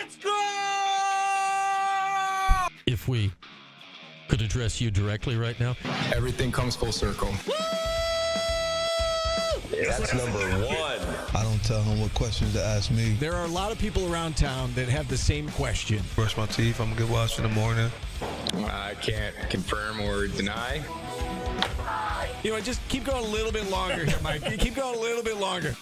Let's go! If we could address you directly right now. Everything comes full circle. That's number one. I don't tell him what questions to ask me. There are a lot of people around town that have the same question. Brush my teeth. I'm a good wash in the morning. I can't confirm or deny. You know, just keep going a little bit longer here, Mike. Keep going a little bit longer.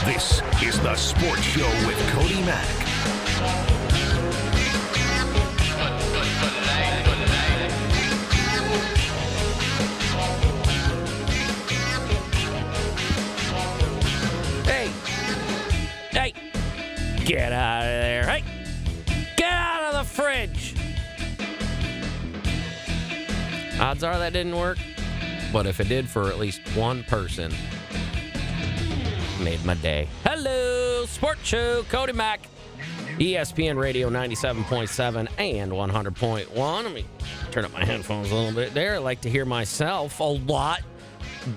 This is the Sports Show with Cody Mack. Hey, get out of there. Hey, get out of the fridge. Odds are that didn't work, but if it did for at least one person, made my day. Hello, Sports Show, Cody Mack, ESPN Radio 97.7 and 100.1. Let me turn up my headphones a little bit there. I like to hear myself a lot.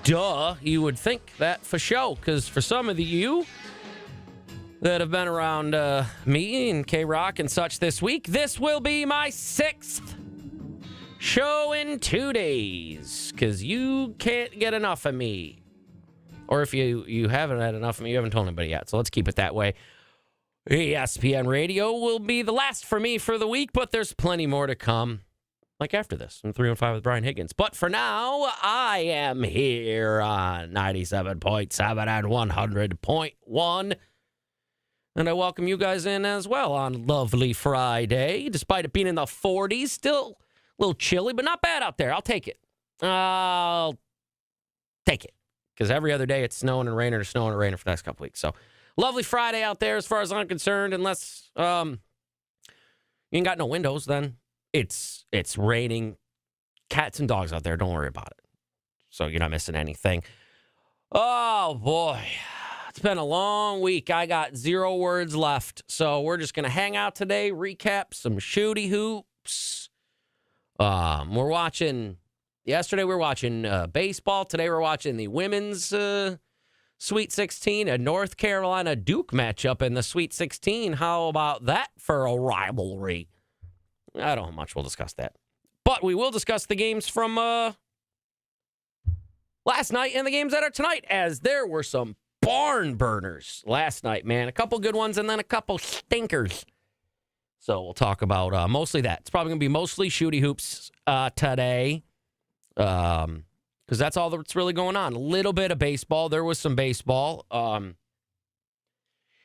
Duh, you would think that for sure, because for some of you that have been around me and K-Rock and such this week, this will be my 6th show in 2 days, because you can't get enough of me. Or if you haven't had enough of me, you haven't told anybody yet. So let's keep it that way. ESPN Radio will be the last for me for the week, but there's plenty more to come. Like after this, I'm 3-5 with Brian Higgins. But for now, I am here on 97.7 and 100.1. And I welcome you guys in as well on lovely Friday. Despite it being in the 40s, still a little chilly, but not bad out there. I'll take it. I'll take it. Because every other day it's snowing and raining for the next couple weeks. So, lovely Friday out there as far as I'm concerned. Unless you ain't got no windows, then it's raining. Cats and dogs out there. Don't worry about it. So you're not missing anything. Oh, boy. It's been a long week. I got 0 words left. So we're just going to hang out today, recap some shooty hoops. Yesterday we were watching baseball. Today we're watching the women's Sweet 16, a North Carolina Duke matchup in the Sweet 16. How about that for a rivalry? I don't know how much we'll discuss that. But we will discuss the games from last night and the games that are tonight, as there were some barn burners last night, man. A couple good ones and then a couple stinkers. So we'll talk about mostly that. It's probably going to be mostly shooty hoops today. Because that's all that's really going on. A little bit of baseball. There was some baseball.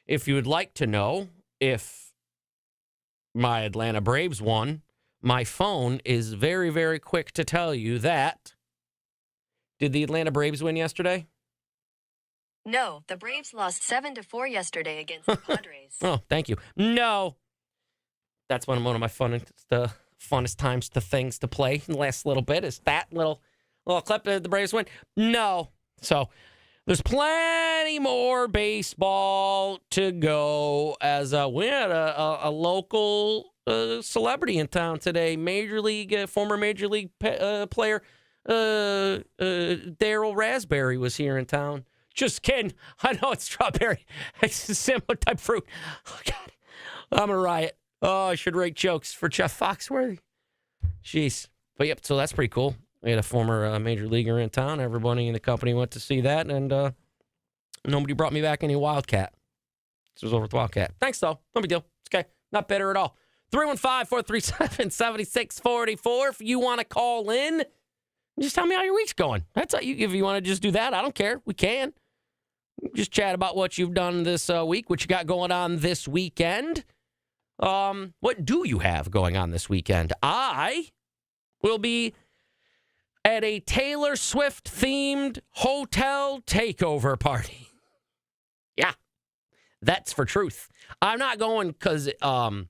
If you would like to know if my Atlanta Braves won, my phone is very, very quick to tell you that. Did the Atlanta Braves win yesterday? No, the Braves lost 7-4 yesterday against the Padres. Oh, thank you. No. That's one of my funnest times to things to play in the last little bit is that little clip that the Braves win. No. So there's plenty more baseball to go as we had a local celebrity in town today. Former Major League player Daryl Raspberry was here in town. Just kidding. I know it's strawberry. It's a similar type of fruit. Oh, God. I'm a riot. Oh, I should rate jokes for Jeff Foxworthy. Jeez. But, yep, so that's pretty cool. We had a former major leaguer in town. Everybody in the company went to see that, and nobody brought me back any Wildcat. This was over with Wildcat. Thanks, though. No big deal. It's okay. Not bitter at all. 315-437-7644. If you want to call in, Just tell me how your week's going. That's how you, if you want to just do that, I don't care. We can. Just chat about what you've done this week, what you got going on this weekend. What do you have going on this weekend? I will be at a Taylor Swift-themed hotel takeover party. Yeah, that's for truth. I'm not going because I'm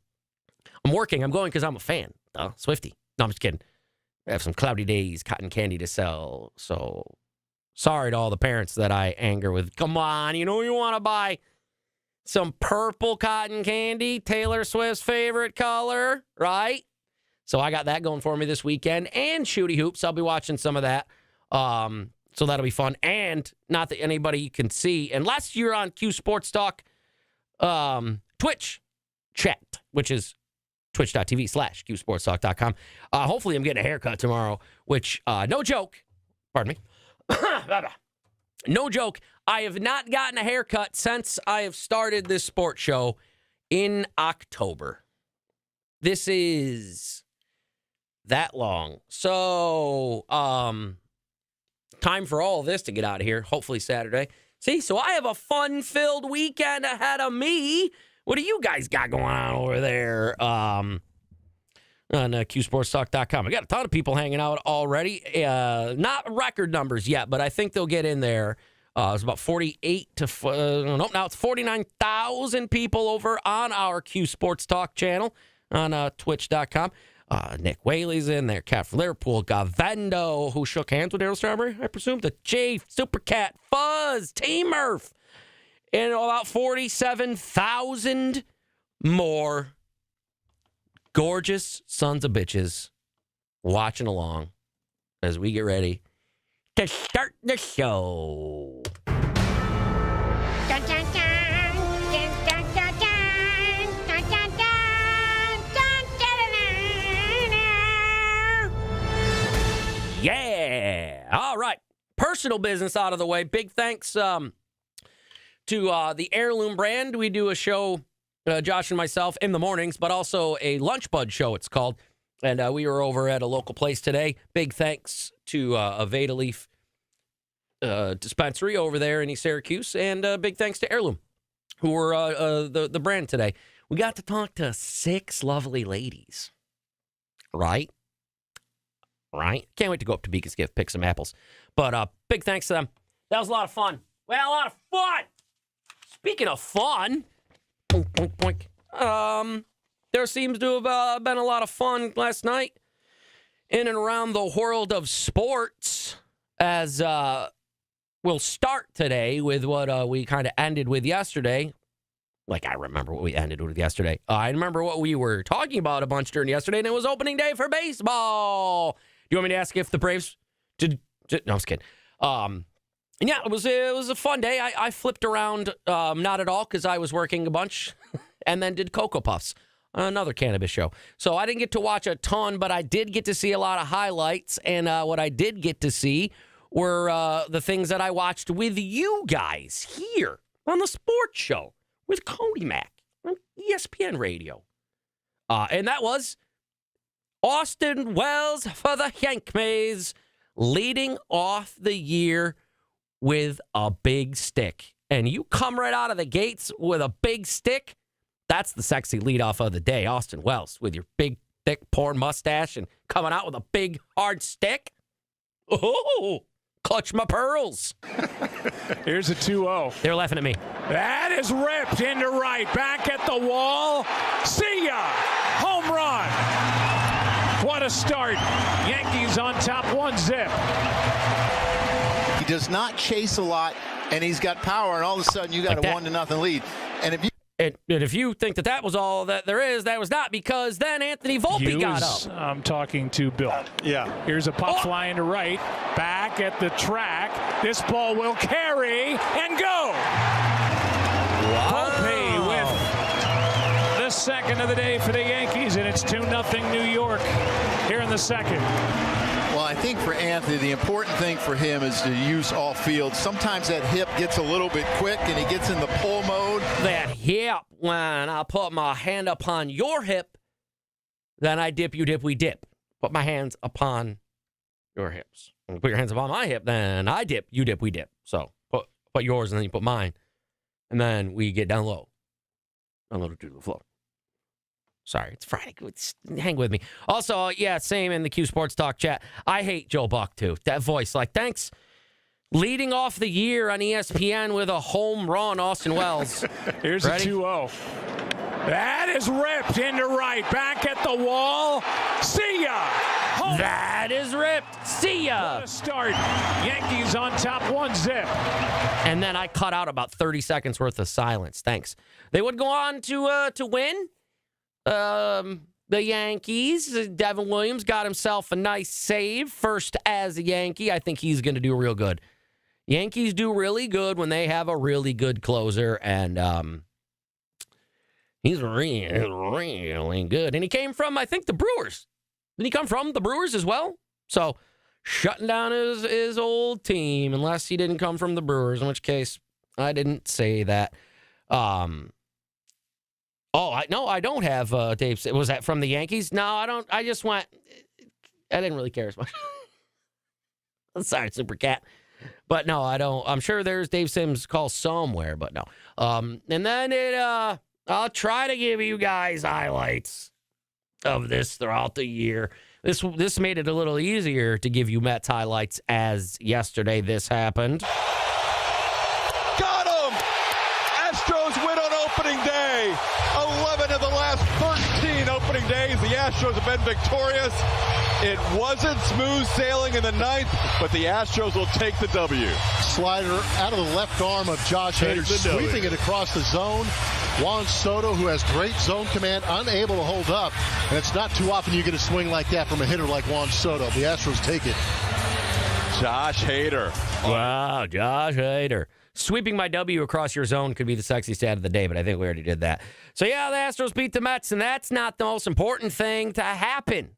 working. I'm going because I'm a fan. Swiftie. No, I'm just kidding. I have some cloudy days, cotton candy to sell. So sorry to all the parents that I anger with. Come on, you know you want to buy some purple cotton candy, Taylor Swift's favorite color, right? So I got that going for me this weekend. And Shooty Hoops. I'll be watching some of that. So that'll be fun. And not that anybody can see, unless you're on Q Sports Talk Twitch chat, which is twitch.tv/qsportstalk.com. Hopefully I'm getting a haircut tomorrow, which, no joke, pardon me. No joke, I have not gotten a haircut since I have started this sports show in October. This is that long. So, time for all of this to get out of here, hopefully Saturday. See, so I have a fun-filled weekend ahead of me. What do you guys got going on over there on QSportsTalk.com? I got a ton of people hanging out already. Not record numbers yet, but I think they'll get in there. It's about 48 to, now it's 49,000 people over on our Q Sports Talk channel on Twitch.com. Nick Whaley's in there. Cat from Liverpool. Gavendo, who shook hands with Daryl Strawberry, I presume. The Chief, Supercat, Fuzz, T-Murph. And about 47,000 more gorgeous sons of bitches watching along as we get ready to start the show. Yeah. All right. Personal business out of the way. Big thanks to the Heirloom brand. We do a show, Josh and myself, in the mornings, but also a Lunch Bud show, it's called. And we were over at a local place today. Big thanks to Aveda Leaf Dispensary over there in East Syracuse. And big thanks to Heirloom, who were the brand today. We got to talk to 6 lovely ladies. Right? Can't wait to go up to Beacon's Gift, pick some apples. But big thanks to them. That was a lot of fun. Well, a lot of fun. Speaking of fun, there seems to have been a lot of fun last night in and around the world of sports, as we'll start today with what we kind of ended with yesterday. Like, I remember what we ended with yesterday. I remember what we were talking about a bunch during yesterday, and it was opening day for baseball. Do you want me to ask if the Braves did no, I'm just kidding. And yeah, it was a fun day. I flipped around, not at all, because I was working a bunch, and then did Cocoa Puffs, another cannabis show. So I didn't get to watch a ton, but I did get to see a lot of highlights, and what I did get to see were the things that I watched with you guys here on the sports show with Cody Mack on ESPN Radio. And that was Austin Wells for the Yankees, leading off the year with a big stick. And you come right out of the gates with a big stick, that's the sexy leadoff of the day. Austin Wells with your big, thick, porn mustache and coming out with a big, hard stick. Oh, clutch my pearls. Here's a 2-0. They're laughing at me. That is ripped into right. Back at the wall. See ya. Home run. What a start. Yankees on top 1-0. He does not chase a lot, and he's got power, and all of a sudden you got like a 1-0 lead. And if you and if you think that was all that there is, that was not, because then Anthony Volpe got up. I'm talking to Bill. Yeah. Here's a pop flying to right. Back at the track. This ball will carry and go. Wow. Volpe with the second of the day for the Yankees, and it's 2-0 New York here in the second. Well, I think for Anthony, the important thing for him is to use all field. Sometimes that hip gets a little bit quick and he gets in the pull mode. That hip, when I put my hand upon your hip, then I dip, you dip, we dip. Put my hands upon your hips. When you put your hands up on my hip, then I dip, you dip, we dip. So put yours and then you put mine. And then we get down low. Down low to the floor. Sorry, it's Friday. Hang with me. Also, yeah, same in the Q Sports Talk chat. I hate Joe Buck, too. That voice, like, thanks. Leading off the year on ESPN with a home run, Austin Wells. Here's Ready? a 2-0. That is ripped into right. Back at the wall. See ya. Home. That is ripped. See ya. What a start. Yankees on top 1-0. And then I cut out about 30 seconds worth of silence. Thanks. They would go on to win. The Yankees. Devin Williams got himself a nice save. First as a Yankee. I think he's going to do real good. Yankees do really good when they have a really good closer. And he's really good. And he came from, I think, the Brewers. Didn't he come from the Brewers as well? So shutting down his old team, unless he didn't come from the Brewers, in which case I didn't say that. I don't have Dave. Was that from the Yankees? No, I don't. I just went. I didn't really care as much. I'm sorry, Super Cat. But no, I don't. I'm sure there's Dave Sims' call somewhere, but no. And then I'll try to give you guys highlights of this throughout the year. This made it a little easier to give you Mets highlights as yesterday this happened. Got him! Astros win on opening day. 11 of the last 13 opening days, the Astros have been victorious. It wasn't smooth sailing in the ninth, but the Astros will take the W. Slider out of the left arm of Josh Hader, sweeping it across the zone. Juan Soto, who has great zone command, unable to hold up. And it's not too often you get a swing like that from a hitter like Juan Soto. The Astros take it. Josh Hader. Wow, Josh Hader. Sweeping my W across your zone could be the sexy stat of the day, but I think we already did that. So, yeah, the Astros beat the Mets, and that's not the most important thing to happen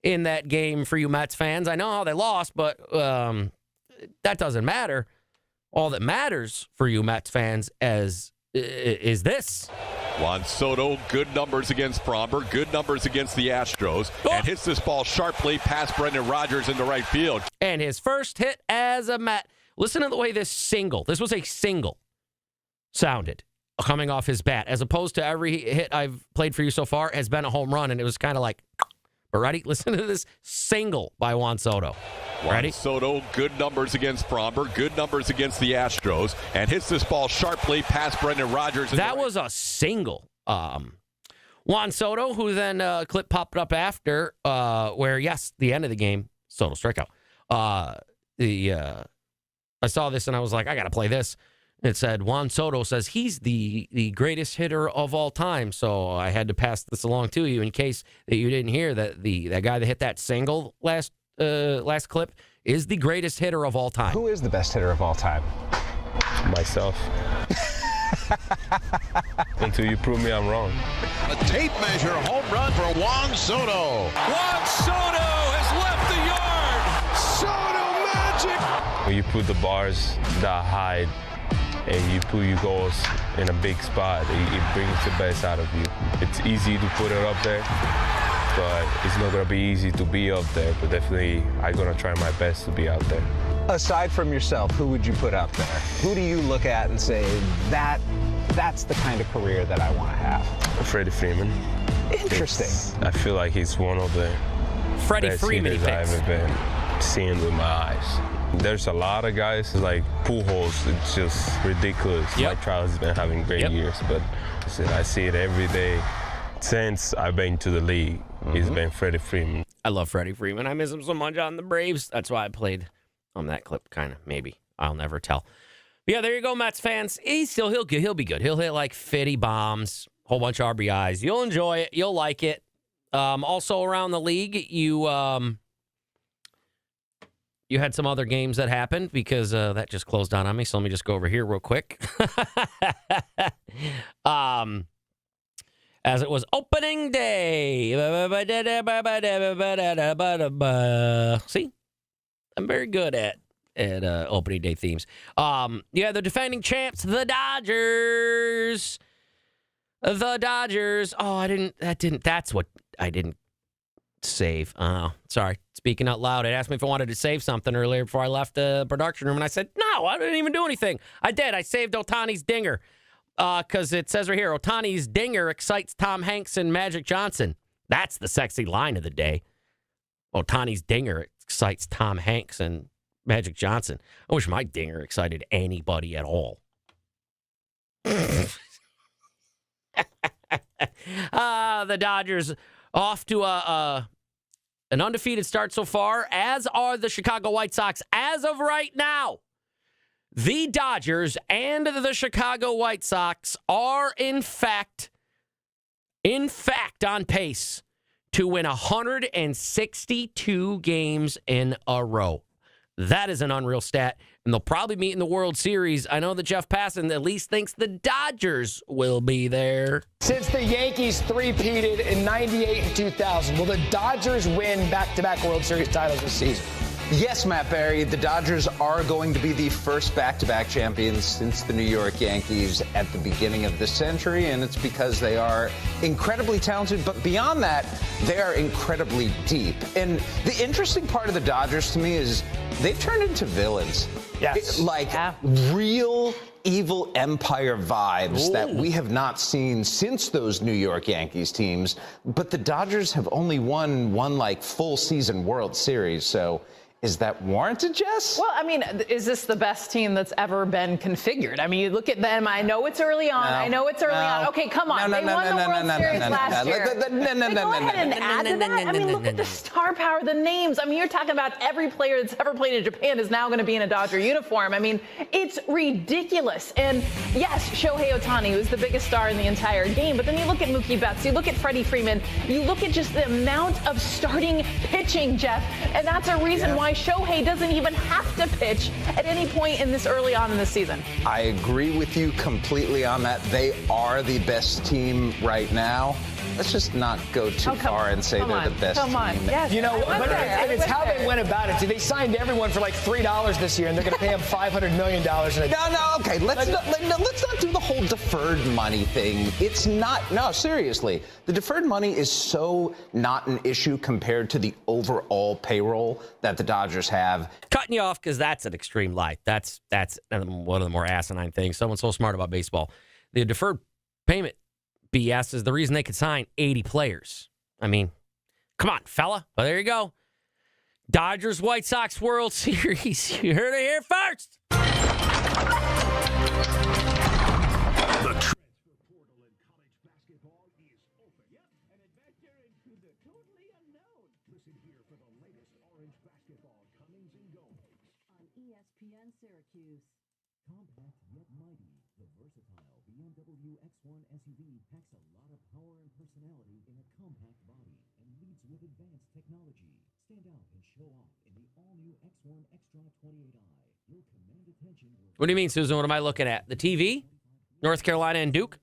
in that game for you Mets fans. I know how they lost, but that doesn't matter. All that matters for you Mets fans is this. Juan Soto, good numbers against Fromber, good numbers against the Astros, and hits this ball sharply past Brendan Rodgers into right field. And his first hit as a Met. Listen to the way this was a single, sounded coming off his bat, as opposed to every hit I've played for you so far has been a home run, and it was kind of like, but ready? Listen to this single by Juan Soto. Ready? Juan Soto, good numbers against Fromber, good numbers against the Astros, and hits this ball sharply past Brendan Rodgers. That was a single. Juan Soto, who then clip popped up after, where, yes, the end of the game, Soto strikeout. I saw this and I was like, I got to play this. It said, Juan Soto says he's the greatest hitter of all time. So I had to pass this along to you in case that you didn't hear that that guy that hit that single last clip is the greatest hitter of all time. Who is the best hitter of all time? Myself. Until you prove me I'm wrong. A tape measure home run for Juan Soto. Juan Soto has left the yard. Soto magic. When you put the bars that high and you put your goals in a big spot, it brings the best out of you. It's easy to put it up there, but it's not going to be easy to be up there. But definitely, I'm going to try my best to be out there. Aside from yourself, who would you put up there? Who do you look at and say, that's the kind of career that I want to have? Freddie Freeman. Interesting. I feel like he's one of the best hitters I've ever been seeing with my eyes. There's a lot of guys like Pujols. It's just ridiculous. Yep. Mike Trout has been having great years, but I see it every day since I've been to the league. He's been Freddie Freeman. I love Freddie Freeman. I miss him so much on the Braves. That's why I played on that clip, kind of, maybe. I'll never tell. But yeah, there you go, Mets fans. He'll be good. He'll hit like 50 bombs, whole bunch of RBIs. You'll enjoy it. You'll like it. Also around the league, you had some other games that happened because that just closed down on me. So let me just go over here real quick. As it was opening day. See? I'm very good at opening day themes. Yeah, the defending champs, the Dodgers. The Dodgers. Oh, that's what I didn't Save. Oh, sorry. Speaking out loud, it asked me if I wanted to save something earlier before I left the production room, and I said, no, I didn't even do anything. I did. I saved Ohtani's dinger because it says right here, Ohtani's dinger excites Tom Hanks and Magic Johnson. That's the sexy line of the day. Ohtani's dinger excites Tom Hanks and Magic Johnson. I wish my dinger excited anybody at all. The Dodgers off to an undefeated start so far, as are the Chicago White Sox. As of right now, the Dodgers and the Chicago White Sox are in fact on pace to win 162 games in a row. That is an unreal stat, and they'll probably meet in the World Series. I know that Jeff Passan at least thinks the Dodgers will be there. Since the Yankees three-peated in 98 and 2000, will the Dodgers win back-to-back World Series titles this season? Yes, Matt Barry, the Dodgers are going to be the first back-to-back champions since the New York Yankees at the beginning of the century, and it's because they are incredibly talented, but beyond that, they are incredibly deep. And the interesting part of the Dodgers to me is they've turned into villains. Yes. Real evil empire vibes that we have not seen since those New York Yankees teams, but the Dodgers have only won one full season World Series, so is that warranted, Jess? Well, I mean, is this the best team that's ever been configured? I mean, you look at them. I know it's early on. Okay, come on. They won the World Series last year. Go ahead and add to that. I mean, look at the star power, the names. I mean, you're talking about every player that's ever played in Japan is now going to be in a Dodger uniform. I mean, it's ridiculous. And yes, Shohei Ohtani was the biggest star in the entire game. But then you look at Mookie Betts, you look at Freddie Freeman, you look at just the amount of starting pitching, Jeff, and that's a reason why Shohei doesn't even have to pitch at any point in this early on in the season. I agree with you completely on that. They are the best team right now. Let's just not go too far and say they're the best team. Yes, you know, but it's how they went about it. See, they signed everyone for $3 this year, and they're going to pay them $500 million. Okay. Let's not do the whole deferred money thing. It's not. No, seriously. The deferred money is so not an issue compared to the overall payroll that the Dodgers have. Cutting you off because that's an extreme lie. That's one of the more asinine things. Someone's so smart about baseball. The deferred payment BS is the reason they could sign 80 players. I mean, come on, fella. Well, there you go. Dodgers, White Sox World Series. You heard it here first. The transfer portal in college basketball is open. An adventure into the totally unknown. Listen here for the latest orange basketball comings and goings. On ESPN Syracuse. Compact yet mighty, the versatile BMW X1 SUV packs a lot of power and personality in a compact body and leads with advanced technology. Stand out and show off in the all-new X1 Extra 28i. You'll command attention. What do you mean, Susan? What am I looking at? The TV? North Carolina and Duke?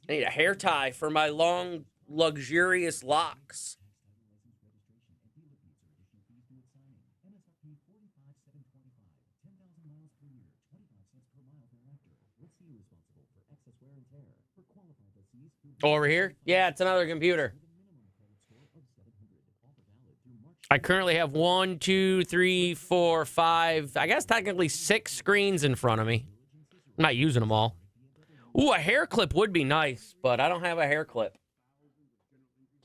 I need a hair tie for my long, luxurious locks. Over here? Yeah, it's another computer. I currently have 1, 2, 3, 4, 5, I guess technically 6 screens in front of me. I'm not using them all. Ooh, a hair clip would be nice, but I don't have a hair clip.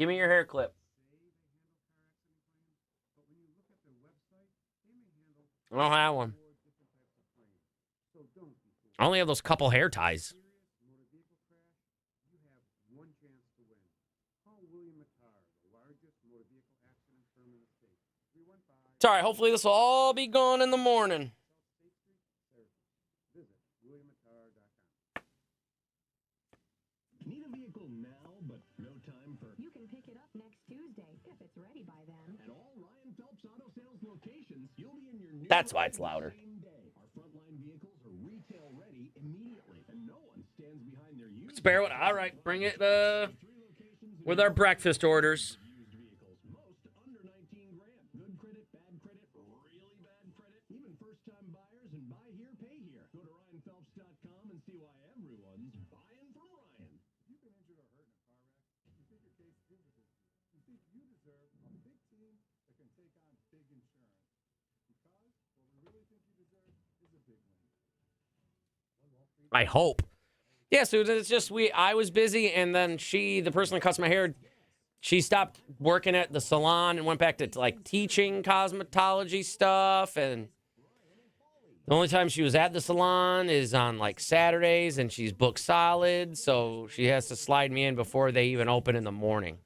Give me your hair clip. I don't have one. I only have those couple hair ties. It's all right. Hopefully this will all be gone in the morning. Need a vehicle now, but no time for... You can pick it up next Tuesday, if it's ready by then. At all Ryan Phelps Auto Sales locations, you'll be in your new... That's why it's louder. Our frontline vehicles are retail ready immediately, and no one stands behind their used... Spare one. All right. Bring it with our breakfast orders. first-time buyers and buy here, pay here. Go to RyanPhelps.com and see why everyone's buying from Ryan. You've been injured or hurt in a car wreck. You think your case is a big deal. You think you deserve a big team that can take on big insurance. Because what we really think you deserve is a big win. I hope. Yeah, so it's just I was busy, and then the person that cuts my hair, she stopped working at the salon and went back to like teaching cosmetology stuff. And the only time she was at the salon is on like Saturdays, and she's booked solid, so she has to slide me in before they even open in the morning.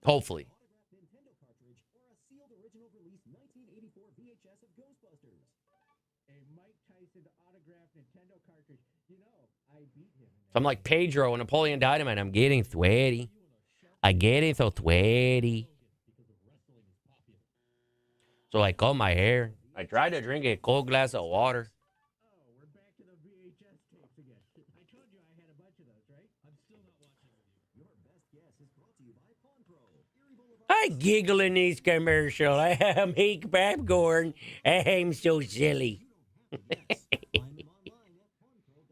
Hopefully. I'm like Pedro and Napoleon Dynamite. I'm getting sweaty. I'm getting so sweaty. So I comb my hair. I tried to drink a cold glass of water. I giggle in these commercials. I'm Hank Popcorn. I'm so silly.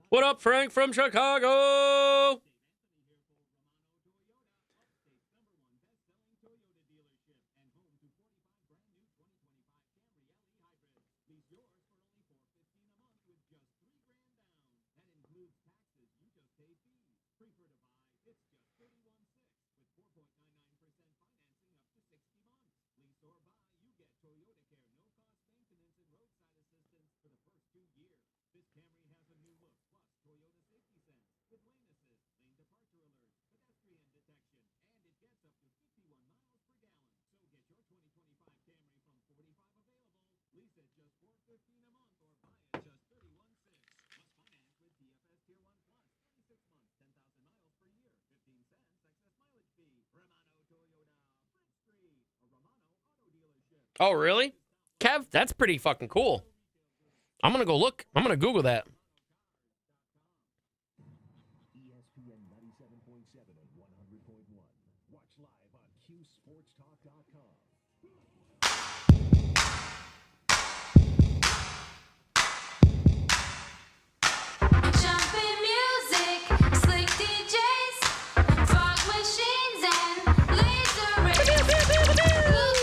What up, Frank from Chicago? Oh, really? Kev, that's pretty fucking cool. I'm going to go look. I'm going to Google that. ESPN 97.7 and 100.1. Watch live on QSportsTalk.com. Jumping music, slick DJs, fog machines, and laser rays. Look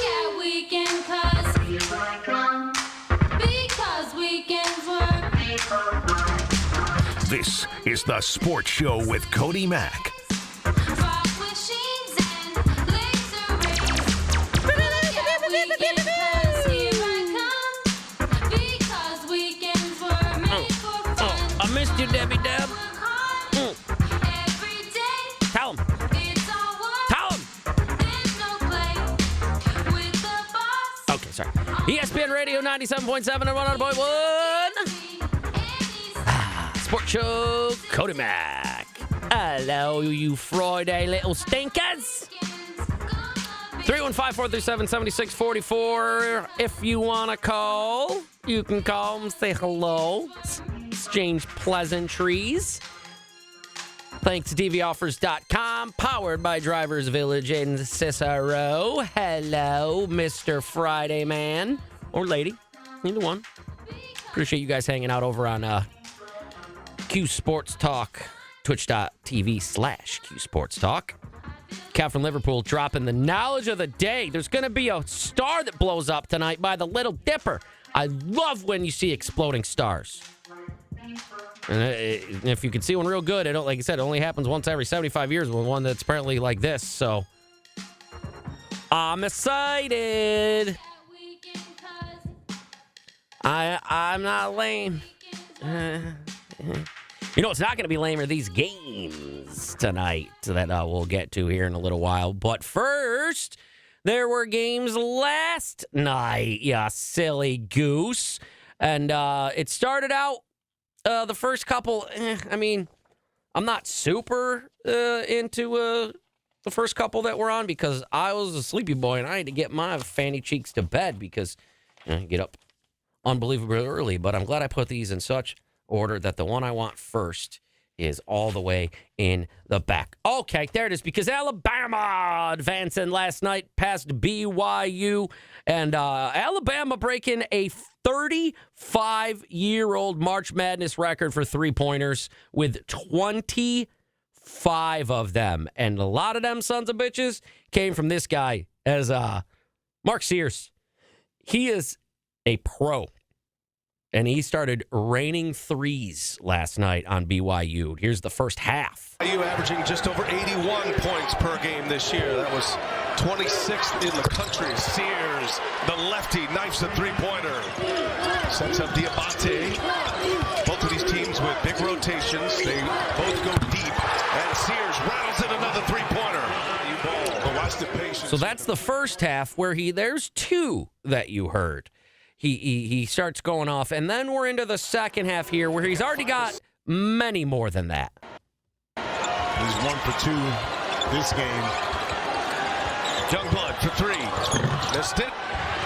at weekend, cause here I come. Because weekends were. This is the Sports Show with Cody Mack. Fog machines and laser rays. Look at weekend, cause here I come. Because weekends were made for fun. I missed you, Debbie Deb. Every day. Tell him. It's all work. Tell him. There's no play with the boss. Okay, sorry. ESPN Radio 97.7 and 100.1. Sports Show, Cody Mack. Hello, you Friday little stinkers. 315-437-7644. If you want to call, you can call and say hello. Exchange pleasantries. Thanks to DVOffers.com, powered by Drivers Village in Cicero. Hello, Mr. Friday Man. Or lady. Either one. Appreciate you guys hanging out over on Q Sports Talk. Twitch.tv/Q Sports Talk. Cal from Liverpool dropping the knowledge of the day. There's going to be a star that blows up tonight by the Little Dipper. I love when you see exploding stars. And if you can see one real good, it, like I said, it only happens once every 75 years with one that's apparently like this. So I'm excited. I'm not lame. You know, it's not going to be lame are these games tonight that we'll get to here in a little while. But first, there were games last night, you silly goose. And it started out the first couple. I mean, I'm not super into the first couple that were on because I was a sleepy boy and I had to get my fanny cheeks to bed because I get up unbelievably early. But I'm glad I put these in such order that the one I want first is all the way in the back. Okay, there it is, because Alabama advancing last night past BYU, and Alabama breaking a 35-year-old March Madness record for three-pointers with 25 of them. And a lot of them sons of bitches came from this guy as Mark Sears. He is a pro. And he started raining threes last night on BYU. Here's the first half. BYU averaging just over 81 points per game this year. That was 26th in the country. Sears, the lefty, knifes the three-pointer. Sets up Diabate. Both of these teams with big rotations. They both go deep. And Sears rattles in another three-pointer. So that's the first half where there's two that you heard. He starts going off, and then we're into the second half here where he's already got many more than that. He's 1 for 2 this game. Youngblood for 3. Missed it.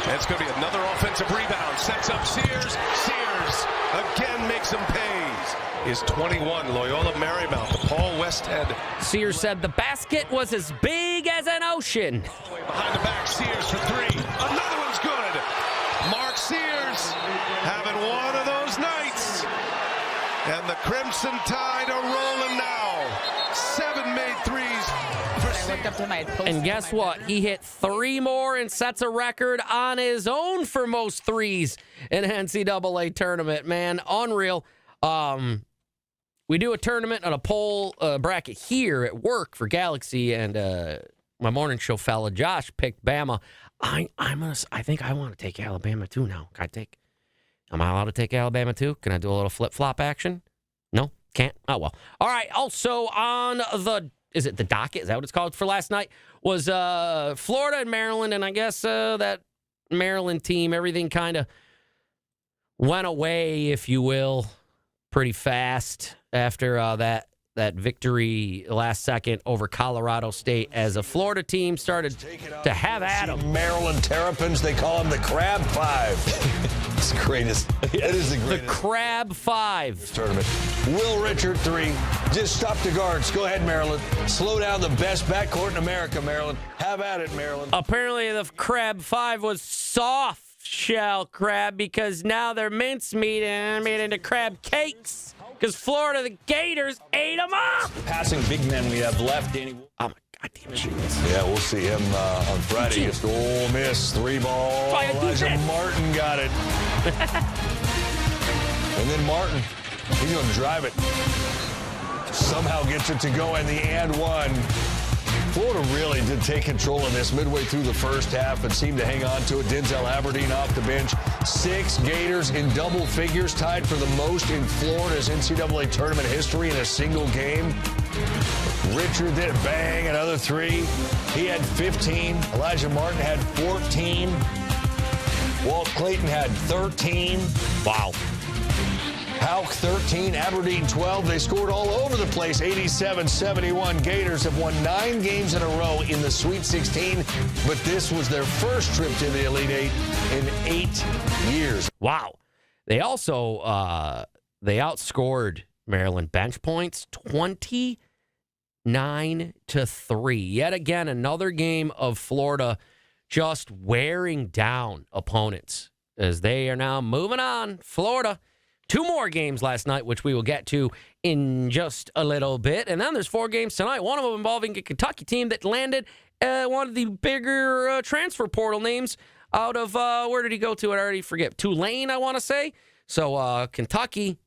And it's going to be another offensive rebound. Sets up Sears. Sears again makes him pay. Is 21, Loyola Marymount, the Paul Westhead. Sears said the basket was as big as an ocean. Behind the back, Sears for 3. Another one's good. Mark Sears having one of those nights. And the Crimson Tide are rolling now. 7 made threes for Sears. And guess what? He hit 3 more and sets a record on his own for most threes in an NCAA tournament, man. Unreal. We do a tournament on a poll bracket here at work for Galaxy, and my morning show fella Josh picked Bama. I think I want to take Alabama too now. Am I allowed to take Alabama too? Can I do a little flip-flop action? No? Can't? Oh, well. All right. Also on is it the docket? Is that what it's called for last night? Was Florida and Maryland, and I guess that Maryland team, everything kind of went away, if you will, pretty fast after that victory last second over Colorado State as a Florida team started to have at them. Maryland Terrapins, they call them the Crab Five. It's the greatest. It is the greatest. The Crab Five. Tournament. Will Richard 3. Just stop the guards. Go ahead, Maryland. Slow down the best backcourt in America, Maryland. Have at it, Maryland. Apparently the Crab Five was soft shell crab because now they're mincemeat and made into crab cakes. Because Florida, the Gators, ate them up. Passing big men we have left, Danny. Oh, my God damn it. Yeah, we'll see him on Friday against Ole Miss. 3-ball. Elijah Martin got it. And then Martin, he's going to drive it. Somehow gets it to go in the and one. Florida really did take control of this midway through the first half and seemed to hang on to it. Denzel Aberdeen off the bench. 6 Gators in double figures, tied for the most in Florida's NCAA tournament history in a single game. Richard did bang, another 3. He had 15. Elijah Martin had 14. Walt Clayton had 13. Wow. Hauk 13, Aberdeen 12. They scored all over the place, 87-71. Gators have won 9 games in a row in the Sweet 16, but this was their first trip to the Elite 8 in 8 years. Wow. They also they outscored Maryland bench points 29-3. Yet again, another game of Florida just wearing down opponents as they are now moving on. Florida. 2 more games last night, which we will get to in just a little bit. And then there's 4 games tonight, one of them involving a Kentucky team that landed one of the bigger transfer portal names out of, where did he go to? I already forget. Tulane, I want to say. So Kentucky,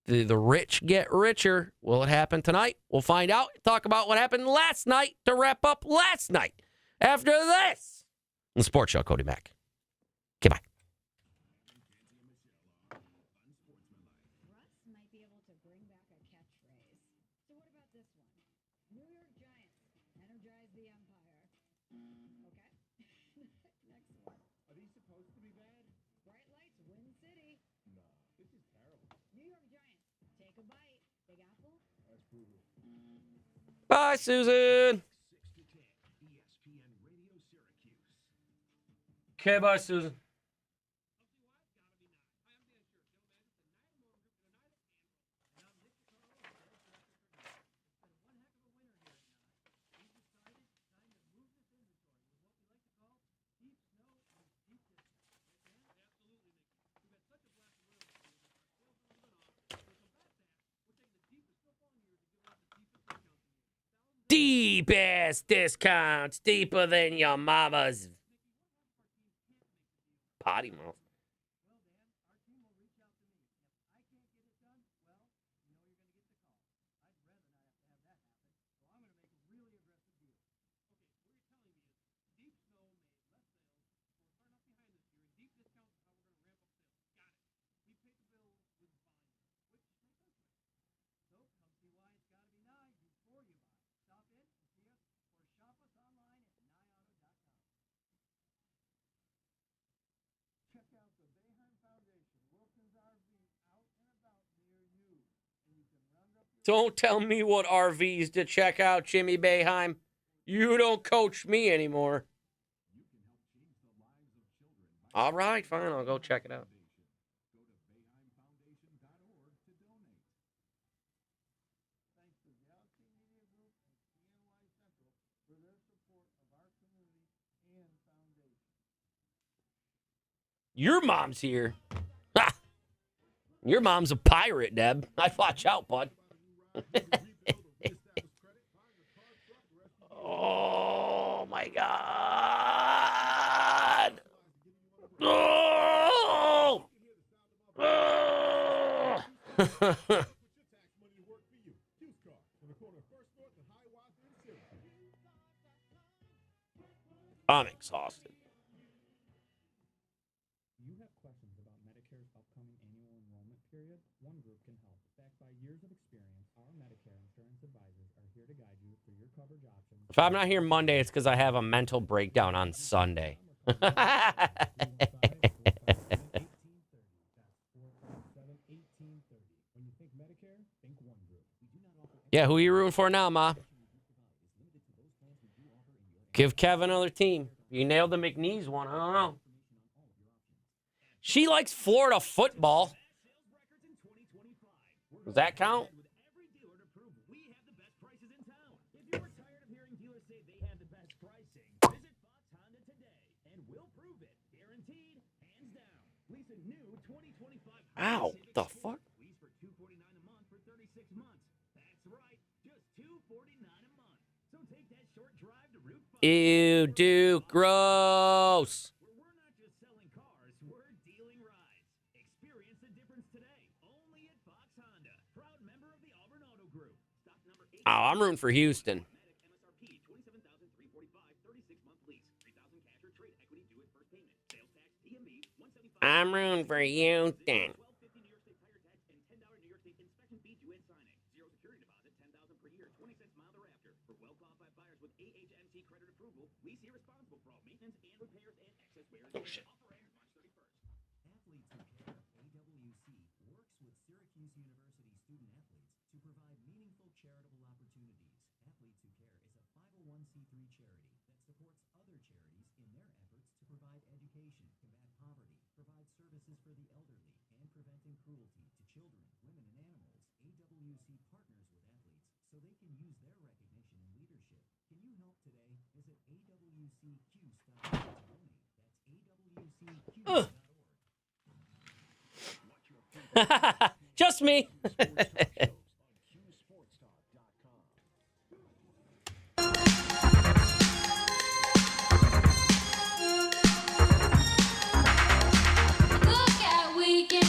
the rich get richer. Will it happen tonight? We'll find out. Talk about what happened last night to wrap up last night. After this, on the Sports Show, Cody Mack. Okay, bye. Bye, Susan. Okay, bye, Susan. cheapest discounts, deeper than your mama's potty mouth. Don't tell me what RVs to check out, Jimmy Boeheim. You don't coach me anymore. All right, fine. I'll go check it out. Your mom's here. Ha! Your mom's a pirate, Deb. I'd watch out, bud. Oh, my God. Oh! Oh! I'm exhausted. You have questions about Medicare's upcoming annual enrollment period? One group can help. Backed by years of experience, our Medicare insurance advisors are here to guide you through your coverage options. If I'm not here Monday, it's because I have a mental breakdown on Sunday. Yeah, who are you rooting for now, Ma? Give Kev another team. You nailed the McNeese one. I don't know. She likes Florida football. Does that count? Ow, what the fuck? Ew, Duke, gross. Oh, I'm rooting for Houston. I'm rooting for Houston. Oh, shit. Athletes Who Care, AWC, works with Syracuse University student athletes to provide meaningful charitable opportunities. Athletes Who Care is a 501c3 charity that supports other charities in their efforts to provide education, combat poverty, provide services for the elderly, and preventing cruelty to children, women, and animals. AWC partners with athletes so they can use their recognition and leadership. Can you help today? Visit awcq.org to donate. Just me. Look at weekend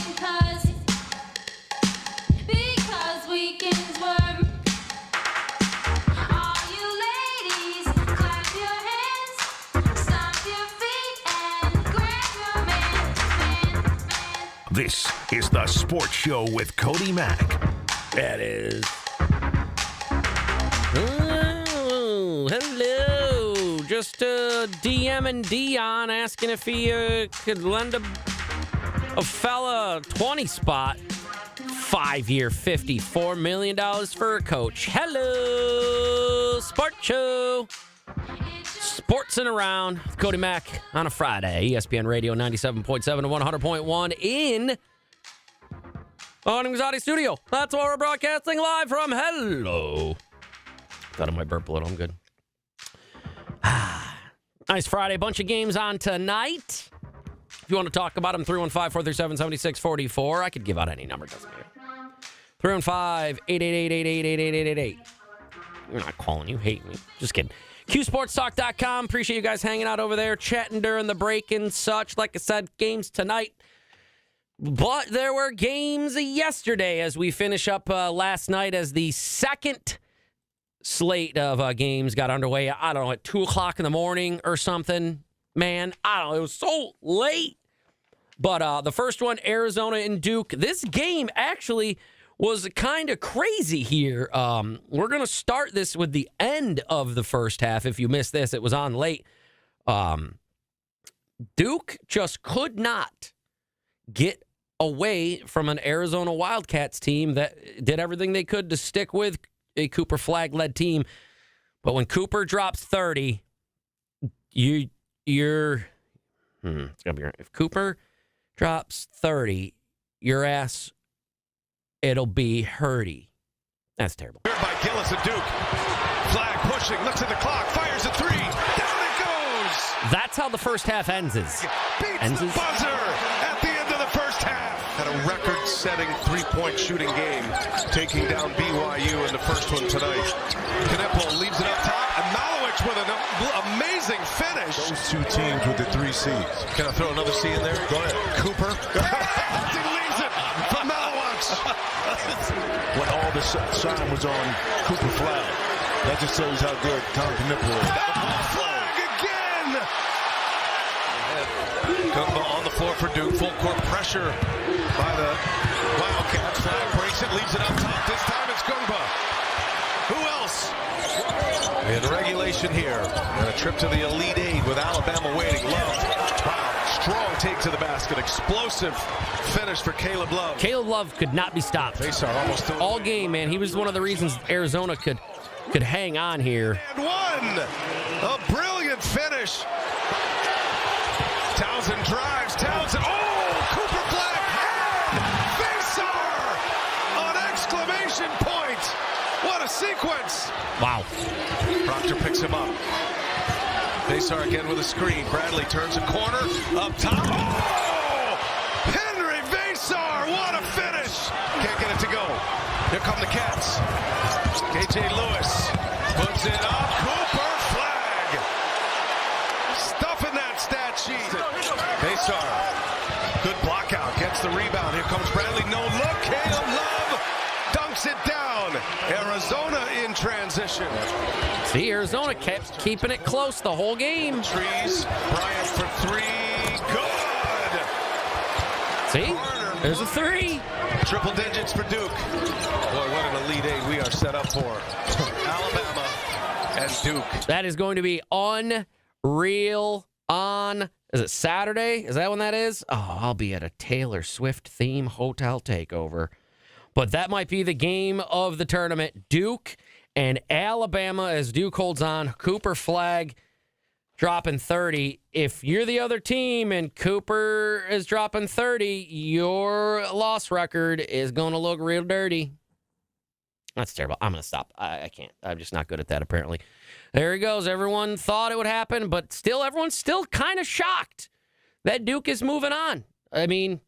because weekends were. All you ladies, clap your hands, stomp your feet, and grab your man. This is the Sports Show with Cody Mack. That is. Oh, hello. Just DMing Dion asking if he could lend a fella 20 spot. 5-year, $54 million for a coach. Hello, Sports Show. Sports and around with Cody Mack on a Friday. ESPN Radio 97.7 to 100.1 in Anxiety Studio. That's why we're broadcasting live from. Hello. Thought I might burp a little. I'm good. Nice Friday. Bunch of games on tonight. If you want to talk about them, 315-437-7644. I could give out any number. Doesn't matter. 315-888-888-888. You're not calling. You hate me. Just kidding. QSportsTalk.com. Appreciate you guys hanging out over there, chatting during the break and such. Like I said, games tonight. But there were games yesterday as we finish up last night as the second slate of games got underway. I don't know, at 2 o'clock in the morning or something. Man, I don't know. It was so late. But the first one, Arizona and Duke. This game actually was kind of crazy here. We're going to start this with the end of the first half. If you missed this, it was on late. Duke just could not get away from an Arizona Wildcats team that did everything they could to stick with a Cooper Flagg-led team. But when Cooper drops 30, it's gonna be right. If Cooper drops 30, your ass, it'll be hurty. That's terrible. By Gillis and Duke. Flagg pushing, looks at the clock, fires a three. Down it goes. That's how the first half ends. Beats the buzzer at the end of the first half. Had a record-setting three-point shooting game, taking down BYU in the first one tonight. Knipple leaves it up top, and Malowich with an amazing finish. Those two teams with the 3 C's. Can I throw another C in there? Go ahead. Cooper. He leaves it for Malowich. When all the shine was on Cooper Flagg. That just shows how good Tom Knipple is. Flagg again. Gumba on the floor for Duke. Full court pressure by the Wildcats. Flagg breaks it, leaves it up top. This time it's Gumba. Who else? In regulation here. And a trip to the Elite Eight with Alabama waiting. Love. Wow. Strong take to the basket. Explosive finish for Caleb Love. Caleb Love could not be stopped. Almost all game, man. He was one of the reasons Arizona could hang on here. And one. A brilliant finish. Townsend drives. Townsend. Oh, Cooper Flagg. Facer. An exclamation point. What a sequence. Wow. Proctor picks him up. Facer again with a screen. Bradley turns a corner. Up top. Oh! Henry Facer. What a finish. Can't get it to go. Here come the Cats. KJ Lewis puts it up. Cooper Flagg. Stuffing that stat sheet. Facer. Good block out. Gets the rebound. Here comes Bradley. No look. Caleb Love dunks it down. Arizona in transition. See, Arizona kept keeping it close the whole game. Trees. Bryant for three. Good. See? There's a three. Triple digits for Duke. Boy, what an Elite Eight we are set up for. Alabama and Duke. That is going to be unreal on, is it Saturday? Is that when that is? Oh, I'll be at a Taylor Swift theme hotel takeover. But that might be the game of the tournament. Duke and Alabama as Duke holds on. Cooper Flagg dropping 30. If you're the other team and Cooper is dropping 30, your loss record is going to look real dirty. That's terrible. I'm going to stop. I can't. I'm just not good at that, apparently. There he goes. Everyone thought it would happen, but still, everyone's still kind of shocked that Duke is moving on. I mean,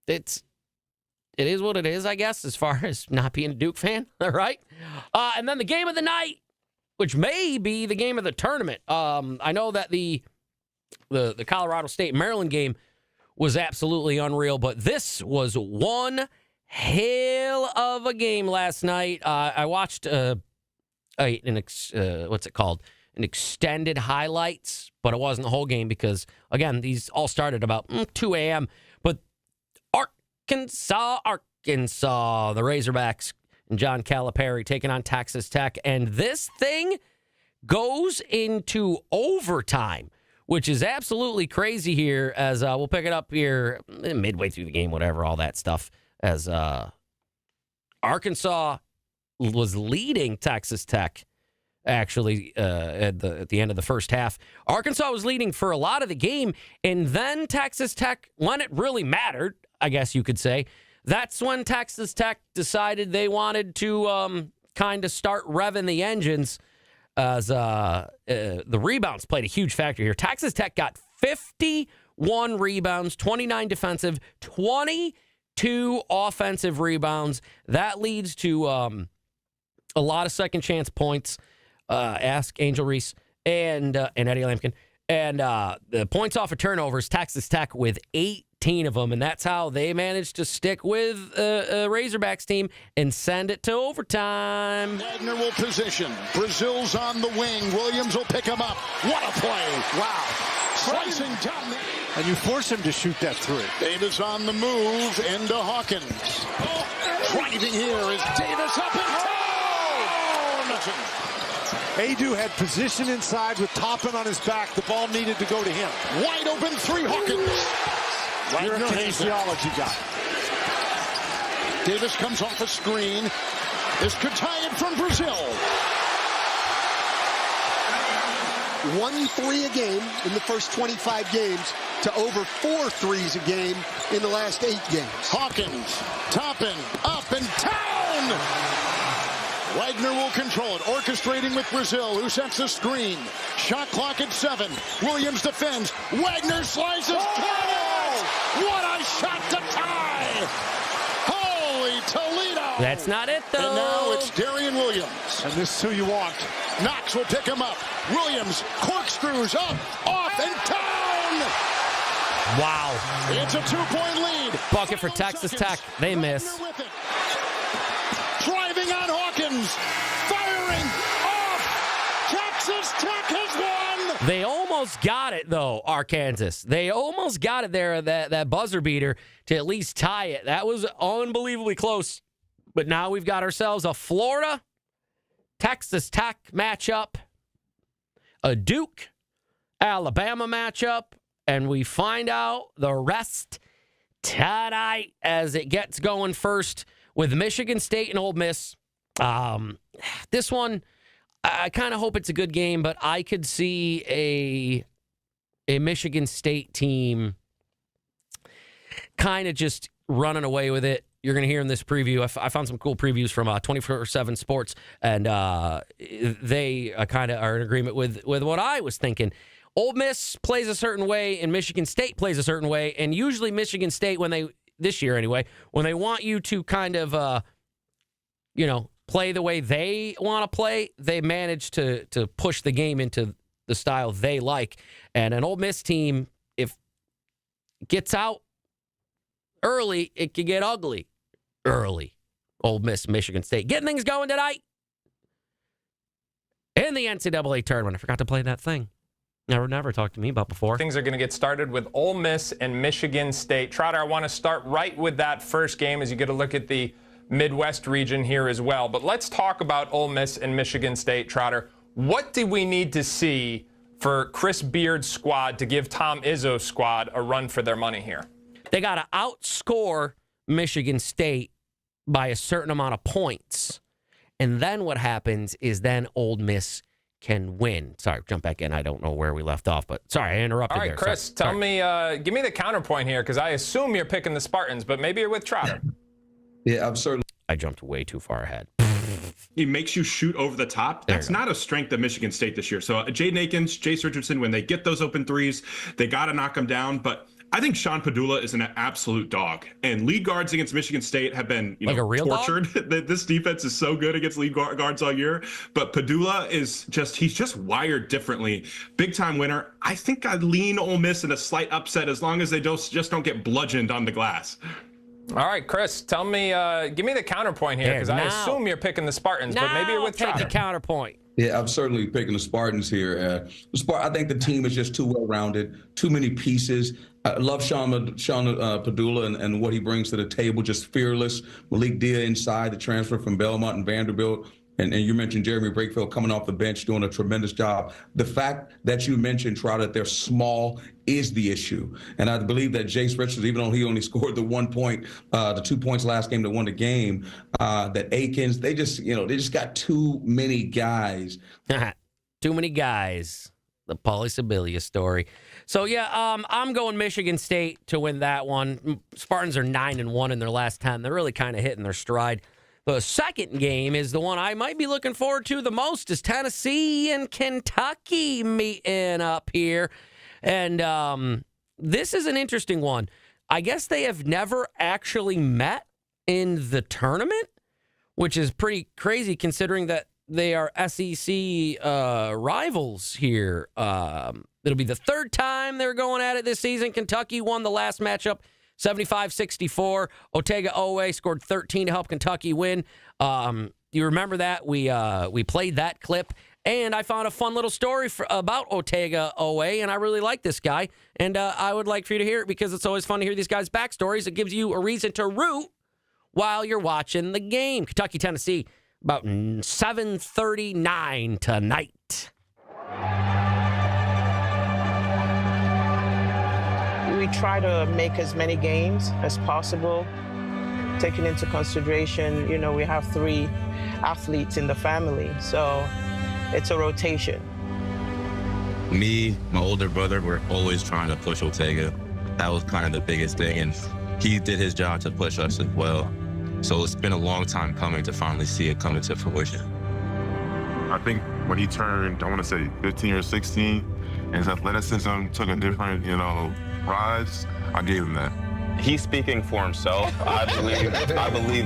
it is what it is, I guess, as far as not being a Duke fan. All right. And then the game of the night, which may be the game of the tournament. I know that the Colorado State Maryland game was absolutely unreal, but this was one hell of a game last night. I watched what's it called? An extended highlights, but it wasn't the whole game because, again, these all started about 2 a.m. But Arkansas, the Razorbacks, and John Calipari taking on Texas Tech. And this thing goes into overtime, which is absolutely crazy here, as we'll pick it up here midway through the game, whatever, all that stuff, as Arkansas was leading Texas Tech, actually, at the end of the first half. Arkansas was leading for a lot of the game, and then Texas Tech, when it really mattered, I guess you could say, that's when Texas Tech decided they wanted to kind of start revving the engines, as the rebounds played a huge factor here. Texas Tech got 51 rebounds, 29 defensive, 22 offensive rebounds. That leads to A lot of second chance points. Ask Angel Reese and Eddie Lampkin. And the points off of turnovers, Texas Tech with 18 of them, and that's how they managed to stick with a Razorbacks team and send it to overtime. Wagner will position. Brazil's on the wing. Williams will pick him up. What a play. Wow. Slicing down there. And you force him to shoot that three. Davis on the move into Hawkins. Driving here is Davis up and down. Adu had position inside with Toppin on his back. The ball needed to go to him. Wide open three, Hawkins. You're a kinesiology guy. Davis comes off a screen. This could tie it from Brazil. 1-3 a game in the first 25 games to over 4 threes a game in the last 8 games. Hawkins, Toppin, up and down. Wagner will control it, orchestrating with Brazil, who sets the screen. Shot clock at 7. Williams defends. Wagner slices. What a shot to tie! Holy Toledo! That's not it, though. And now it's Darian Williams. And this is who you want. Knox will pick him up. Williams corkscrews up, off, and down! Wow. It's a 2-point lead. Bucket for Texas Tech. They miss. Driving on Hawkins. Firing off. Texas Tech has won. They almost got it, though, Arkansas. They almost got it there, that buzzer beater, to at least tie it. That was unbelievably close. But now we've got ourselves a Florida-Texas Tech matchup, a Duke-Alabama matchup, and we find out the rest tonight as it gets going first with Michigan State and Ole Miss. This one, I kind of hope it's a good game, but I could see a Michigan State team kind of just running away with it. You're going to hear in this preview. I found some cool previews from 24/7 Sports, and they kind of are in agreement with what I was thinking. Ole Miss plays a certain way, and Michigan State plays a certain way, and usually Michigan State, this year anyway, when they want you to kind of, play the way they want to play, they manage to push the game into the style they like. And an Ole Miss team, if it gets out early, it can get ugly early. Ole Miss, Michigan State. Getting things going tonight in the NCAA tournament. I forgot to play that thing. Never talked to me about before. Things are going to get started with Ole Miss and Michigan State. Trotter, I want to start right with that first game as you get a look at the Midwest region here as well. But let's talk about Ole Miss and Michigan State, Trotter. What do we need to see for Chris Beard's squad to give Tom Izzo's squad a run for their money here? They got to outscore Michigan State by a certain amount of points. And then what happens is then Ole Miss can win. Sorry, jump back in. I don't know where we left off, but sorry, I interrupted there. All right, Chris, tell me, give me the counterpoint here, because I assume you're picking the Spartans, but maybe you're with Trotter. Yeah, I'm certainly. I jumped way too far ahead. He makes you shoot over the top. That's not a strength of Michigan State this year. So Jaden Akins, Jace Richardson, when they get those open threes, they got to knock them down. But I think Sean Padula is an absolute dog. And lead guards against Michigan State have been tortured. This defense is so good against lead guards all year. But Padula he's just wired differently. Big time winner. I think I'd lean Ole Miss in a slight upset as long as they just don't get bludgeoned on the glass. All right, Chris, tell me, give me the counterpoint here, because I assume you're picking the Spartans, but maybe you're with Trotter. Take the counterpoint. Yeah, I'm certainly picking the Spartans here. I think the team is just too well-rounded, too many pieces. I love Sean Padula and what he brings to the table, just fearless. Malik Dia inside, the transfer from Belmont and Vanderbilt. And you mentioned Jeremy Brakefield coming off the bench doing a tremendous job. The fact that you mentioned, Trotter, that they're small is the issue. And I believe that Jace Richards, even though he only scored the 1 point, the 2 points last game that won the game, that Akins, they just got too many guys. Too many guys. The Pauly Sibilia story. So, yeah, I'm going Michigan State to win that one. Spartans are 9-1 in their last 10. They're really kind of hitting their stride. The second game is the one I might be looking forward to the most, is Tennessee and Kentucky meeting up here. And this is an interesting one. I guess they have never actually met in the tournament, which is pretty crazy considering that they are SEC rivals here. It'll be the third time they're going at it this season. Kentucky won the last matchup 75-64. Otega-Oweh scored 13 to help Kentucky win. You remember that? We played that clip, and I found a fun little story about Otega-Oweh, and I really like this guy, and I would like for you to hear it because it's always fun to hear these guys' backstories. It gives you a reason to root while you're watching the game. Kentucky-Tennessee, about 7:39 tonight. We try to make as many games as possible, taking into consideration, we have 3 athletes in the family, so it's a rotation. Me, my older brother, we're always trying to push Otega. That was kind of the biggest thing, and he did his job to push us as well. So it's been a long time coming to finally see it come into fruition. I think when he turned, I want to say 15 or 16, and his athleticism took a different, rise, I gave him that. He's speaking for himself. I believe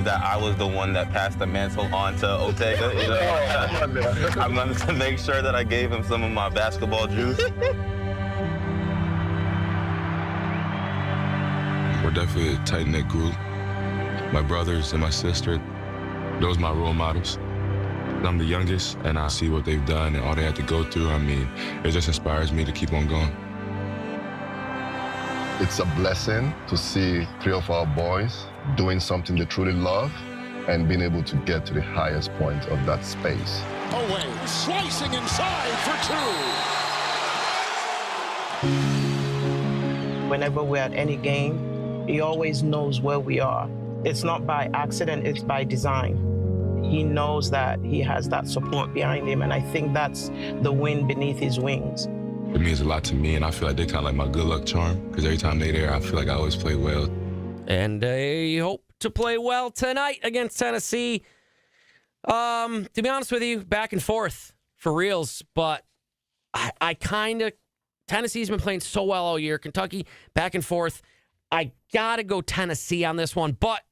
that I was the one that passed the mantle on to Otega. I'm going to make sure that I gave him some of my basketball juice. We're definitely a tight-knit group. My brothers and my sister, those are my role models. I'm the youngest, and I see what they've done and all they had to go through. It just inspires me to keep on going. It's a blessing to see 3 of our boys doing something they truly love and being able to get to the highest point of that space. Oweh slicing inside for 2. Whenever we're at any game, he always knows where we are. It's not by accident, it's by design. He knows that he has that support behind him, and I think that's the wind beneath his wings. It means a lot to me, and I feel like they're kind of like my good luck charm, because every time they're there, I feel like I always play well. And they hope to play well tonight against Tennessee. To be honest with you, back and forth for reals, but I kind of, Tennessee's been playing so well all year. Kentucky, back and forth. I got to go Tennessee on this one, but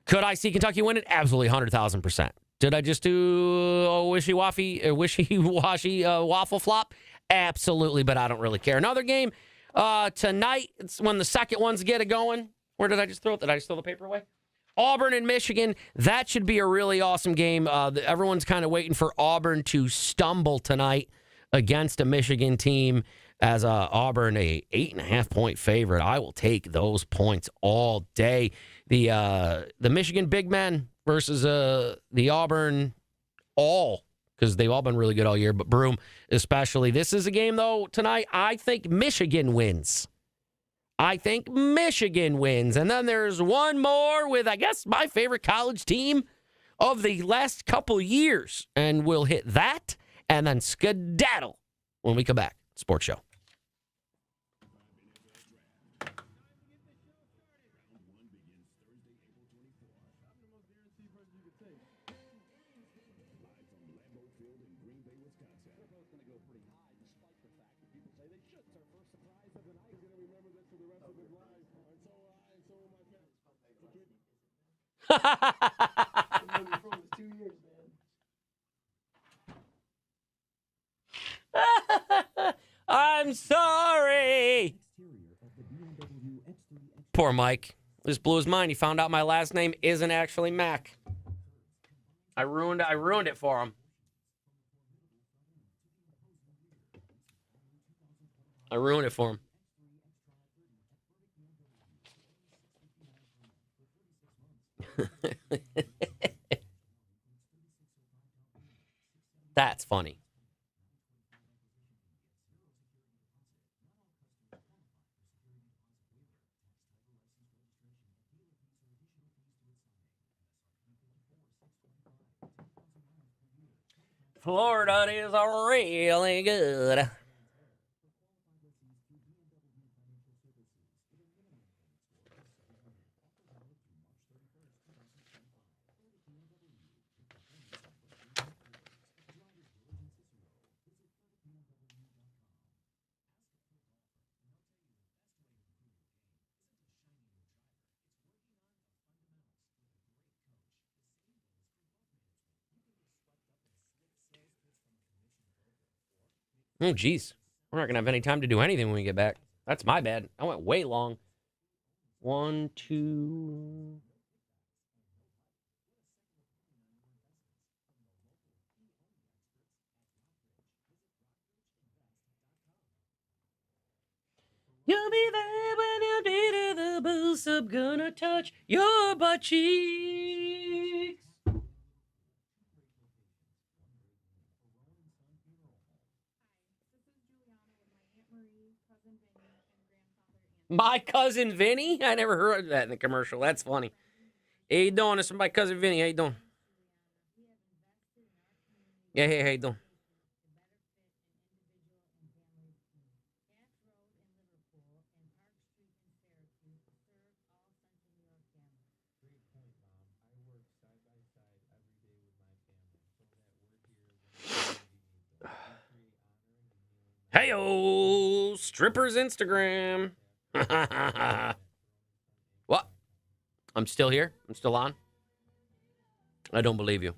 could I see Kentucky win it? Absolutely, 100,000%. Did I just do a wishy-washy waffle flop? Absolutely, but I don't really care. Another game tonight, it's when the second ones get it going. Where did I just throw it? Did I just throw the paper away? Auburn and Michigan. That should be a really awesome game. Everyone's kind of waiting for Auburn to stumble tonight against a Michigan team. As Auburn, a 8.5-point favorite. I will take those points all day. The Michigan big men versus the Auburn because they've all been really good all year, but Broom especially. This is a game, though, tonight. I think Michigan wins. And then there's one more with, I guess, my favorite college team of the last couple years. And we'll hit that and then skedaddle when we come back. Sports Show. I'm sorry. Poor Mike. This blew his mind. He found out my last name isn't actually Mack. I ruined it for him. That's funny. Florida is really good. Oh, geez. We're not going to have any time to do anything when we get back. That's my bad. I went way long. 1, 2... You'll be there when you're to the boost. I'm gonna touch your butt cheeks. My cousin Vinny? I never heard that in the commercial. That's funny. How you doing? This is my cousin Vinny. How you doing? Yeah, hey, how you doing? Hey-o! Strippers Instagram. What? I'm still here? I'm still on? I don't believe you.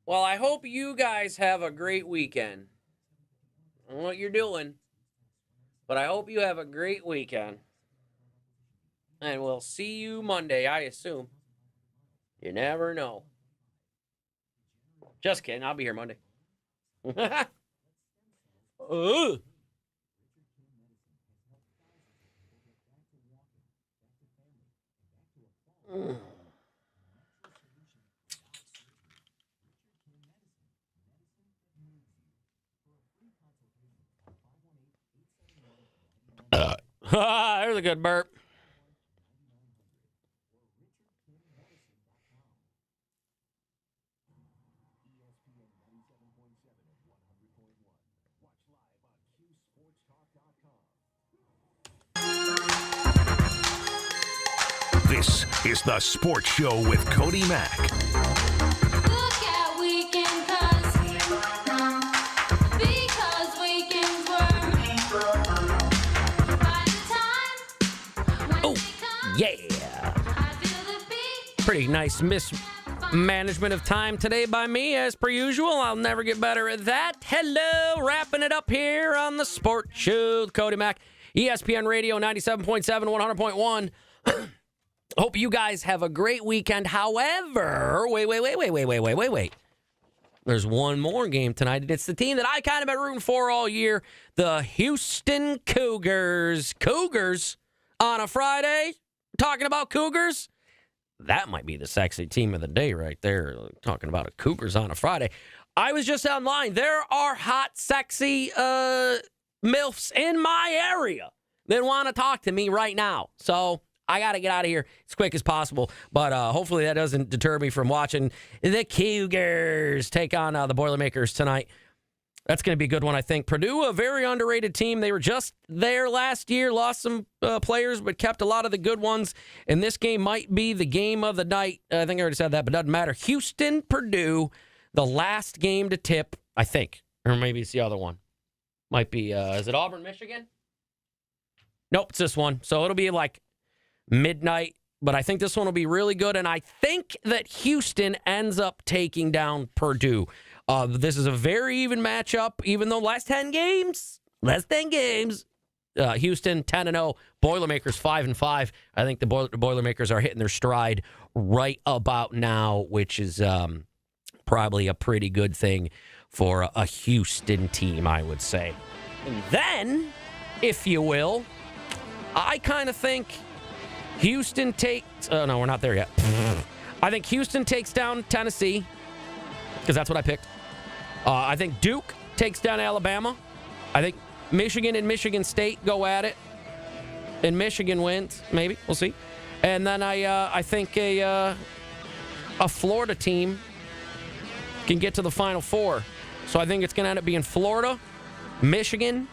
Well, I hope you guys have a great weekend. I don't know what you're doing, but I hope you have a great weekend. And we'll see you Monday, I assume. You never know. Just kidding. I'll be here Monday. Ugh. There's a good burp. This is the Sports Show with Cody Mack. Look at weekend because weekends were by the time. Oh, yeah. Pretty nice mismanagement of time today by me, as per usual. I'll never get better at that. Hello, wrapping it up here on the Sports Show with Cody Mack. ESPN Radio 97.7, 100.1. Hope you guys have a great weekend. However, wait. There's one more game tonight, and it's the team that I kind of been rooting for all year, the Houston Cougars. Cougars on a Friday? Talking about Cougars? That might be the sexy team of the day right there, talking about a Cougars on a Friday. I was just online. There are hot, sexy MILFs in my area that want to talk to me right now. So I got to get out of here as quick as possible. But hopefully that doesn't deter me from watching the Cougars take on the Boilermakers tonight. That's going to be a good one, I think. Purdue, a very underrated team. They were just there last year, lost some players, but kept a lot of the good ones. And this game might be the game of the night. I think I already said that, but doesn't matter. Houston, Purdue, the last game to tip, I think. Or maybe it's the other one. Might be, is it Auburn, Michigan? Nope, it's this one. So it'll be like midnight, but I think this one will be really good, and I think that Houston ends up taking down Purdue. This is a very even matchup, even though last 10 games, Houston 10-0, Boilermakers 5-5. I think the Boilermakers are hitting their stride right about now, which is probably a pretty good thing for a Houston team, I would say. And then, if you will, I kind of think Houston takes... Oh, no, we're not there yet. I think Houston takes down Tennessee, because that's what I picked. I think Duke takes down Alabama. I think Michigan and Michigan State go at it, and Michigan wins. Maybe, we'll see. And then I think a Florida team can get to the Final Four. So I think it's going to end up being Florida, Michigan,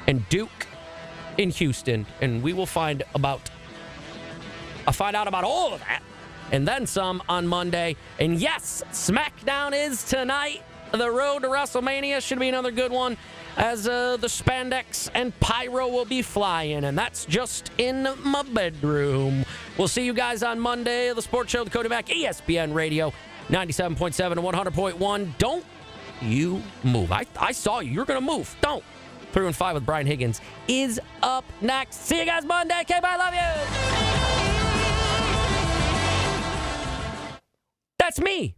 and Duke in Houston. And we will find out about all of that and then some on Monday. And yes, SmackDown is tonight. The road to WrestleMania should be another good one, as the spandex and pyro will be flying, and that's just in my bedroom. We'll see you guys on Monday. The Sports Show, the Cody Mack, ESPN Radio, 97.7 and 100.1. Don't you move. I saw you. You're going to move. Don't. 3 and 5 with Brian Higgins is up next. See you guys Monday. Okay, bye. Love you. That's me.